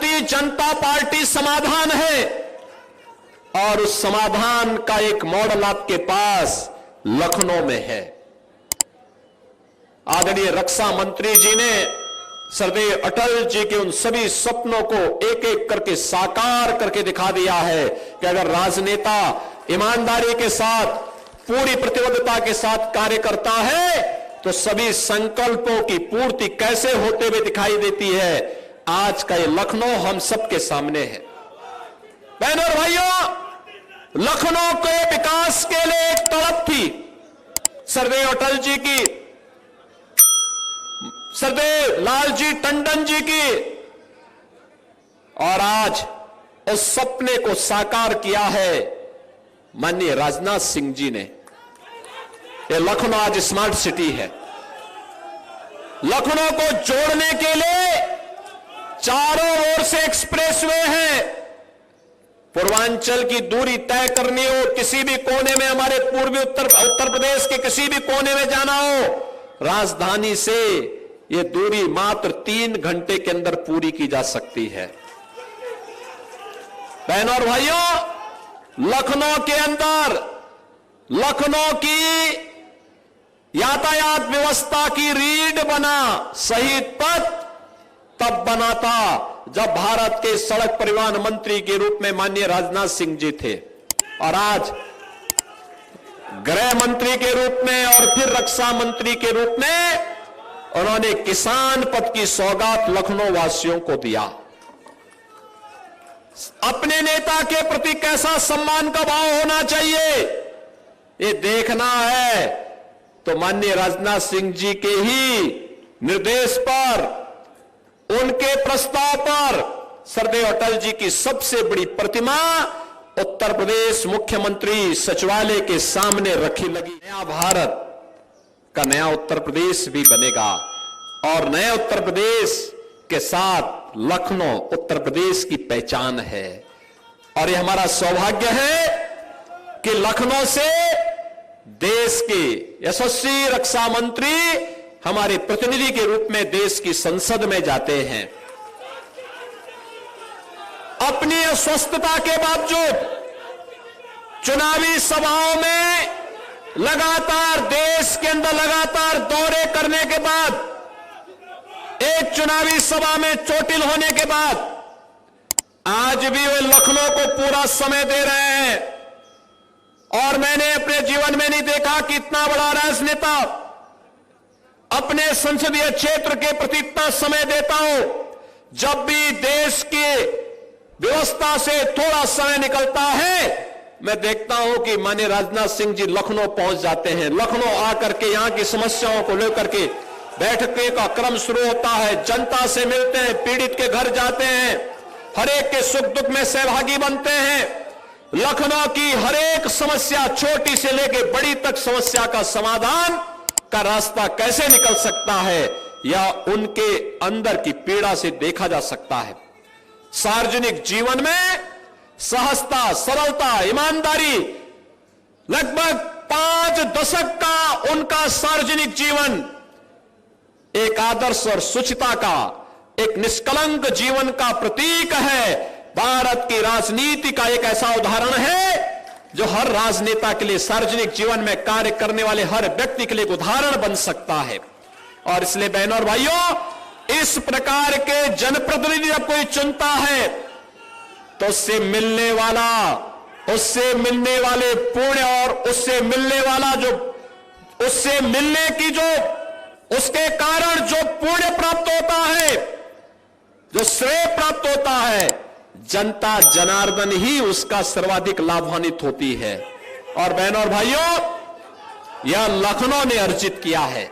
Bharatiya Janata party समाधान है और उस समाधान का एक मॉडल आपके पास लखनऊ में है। आदरणीय रक्षा मंत्री जी ने सरदेव अटल जी के उन सभी सपनों को एक एक करके साकार करके दिखा दिया है कि अगर राजनेता ईमानदारी के साथ, पूरी प्रतिबद्धता के साथ कार्य करता है तो सभी संकल्पों की पूर्ति कैसे होते हुए दिखाई देती है। आज का ये लखनऊ हम सबके सामने है। बहनों और भाइयों, लखनऊ के विकास के लिए एक तड़प थी सरदेव अटल जी की, सरदेव लालजी टंडन जी की, और आज उस सपने को साकार किया है माननीय राजनाथ सिंह जी ने। ये लखनऊ आज स्मार्ट सिटी है। लखनऊ को जोड़ने के लिए चारों ओर से एक्सप्रेसवे है। पूर्वांचल की दूरी तय करनी हो, किसी भी कोने में, हमारे पूर्वी उत्तर प्रदेश के किसी भी कोने में जाना हो, राजधानी से यह दूरी मात्र 3 घंटे के अंदर पूरी की जा सकती है। बहनों और भाइयों, लखनऊ के अंदर लखनऊ की यातायात व्यवस्था की रीढ़ बना सही पथ तब बना था जब भारत के सड़क परिवहन मंत्री के रूप में माननीय राजनाथ सिंह जी थे, और आज गृह मंत्री के रूप में और फिर रक्षा मंत्री के रूप में उन्होंने किसान पथ की सौगात लखनऊ वासियों को दिया। अपने नेता के प्रति कैसा सम्मान का भाव होना चाहिए ये देखना है तो माननीय राजनाथ सिंह जी के ही निर्देश पर, उनके प्रस्ताव पर सरदेव अटल जी की सबसे बड़ी प्रतिमा उत्तर प्रदेश मुख्यमंत्री सचिवालय के सामने रखी लगी। नया भारत का नया उत्तर प्रदेश भी बनेगा और नए उत्तर प्रदेश के साथ लखनऊ उत्तर प्रदेश की पहचान है। और यह हमारा सौभाग्य है कि लखनऊ से देश के यशस्वी रक्षा मंत्री हमारे प्रतिनिधि के रूप में देश की संसद में जाते हैं। अपनी अस्वस्थता के बावजूद चुनावी सभाओं में लगातार देश के अंदर लगातार दौरे करने के बाद, एक चुनावी सभा में चोटिल होने के बाद आज भी वे लखनऊ को पूरा समय दे रहे हैं। और मैंने अपने जीवन में नहीं देखा कि इतना बड़ा राजनेता अपने संसदीय क्षेत्र के प्रति इतना समय देता हूं। जब भी देश की व्यवस्था से थोड़ा समय निकलता है मैं देखता हूं कि माननीय राजनाथ सिंह जी लखनऊ पहुंच जाते हैं। लखनऊ आकर के यहां की समस्याओं को लेकर के बैठकों का क्रम शुरू होता है, जनता से मिलते हैं, पीड़ित के घर जाते हैं, हर एक के सुख दुख में सहभागी बनते हैं। लखनऊ की हर एक समस्या, छोटी से लेकर बड़ी तक समस्या का समाधान का रास्ता कैसे निकल सकता है या उनके अंदर की पीड़ा से देखा जा सकता है। सार्वजनिक जीवन में सहजता, सरलता, ईमानदारी, लगभग 5 दशक का उनका सार्वजनिक जीवन एक आदर्श और शुचिता का, एक निष्कलंक जीवन का प्रतीक है। भारत की राजनीति का एक ऐसा उदाहरण है जो हर राजनेता के लिए, सार्वजनिक जीवन में कार्य करने वाले हर व्यक्ति के लिए एक उदाहरण बन सकता है। और इसलिए बहनों और भाइयों, इस प्रकार के जनप्रतिनिधि जब कोई चुनता है तो उससे मिलने वाले पुण्य और उससे मिलने वाला जो, उससे मिलने की जो, उसके कारण जो पुण्य प्राप्त होता है, जो श्रेय प्राप्त होता है, जनता जनार्दन ही उसका सर्वाधिक लाभान्वित होती है। और बहनों और भाइयों, यह लखनऊ ने अर्जित किया है।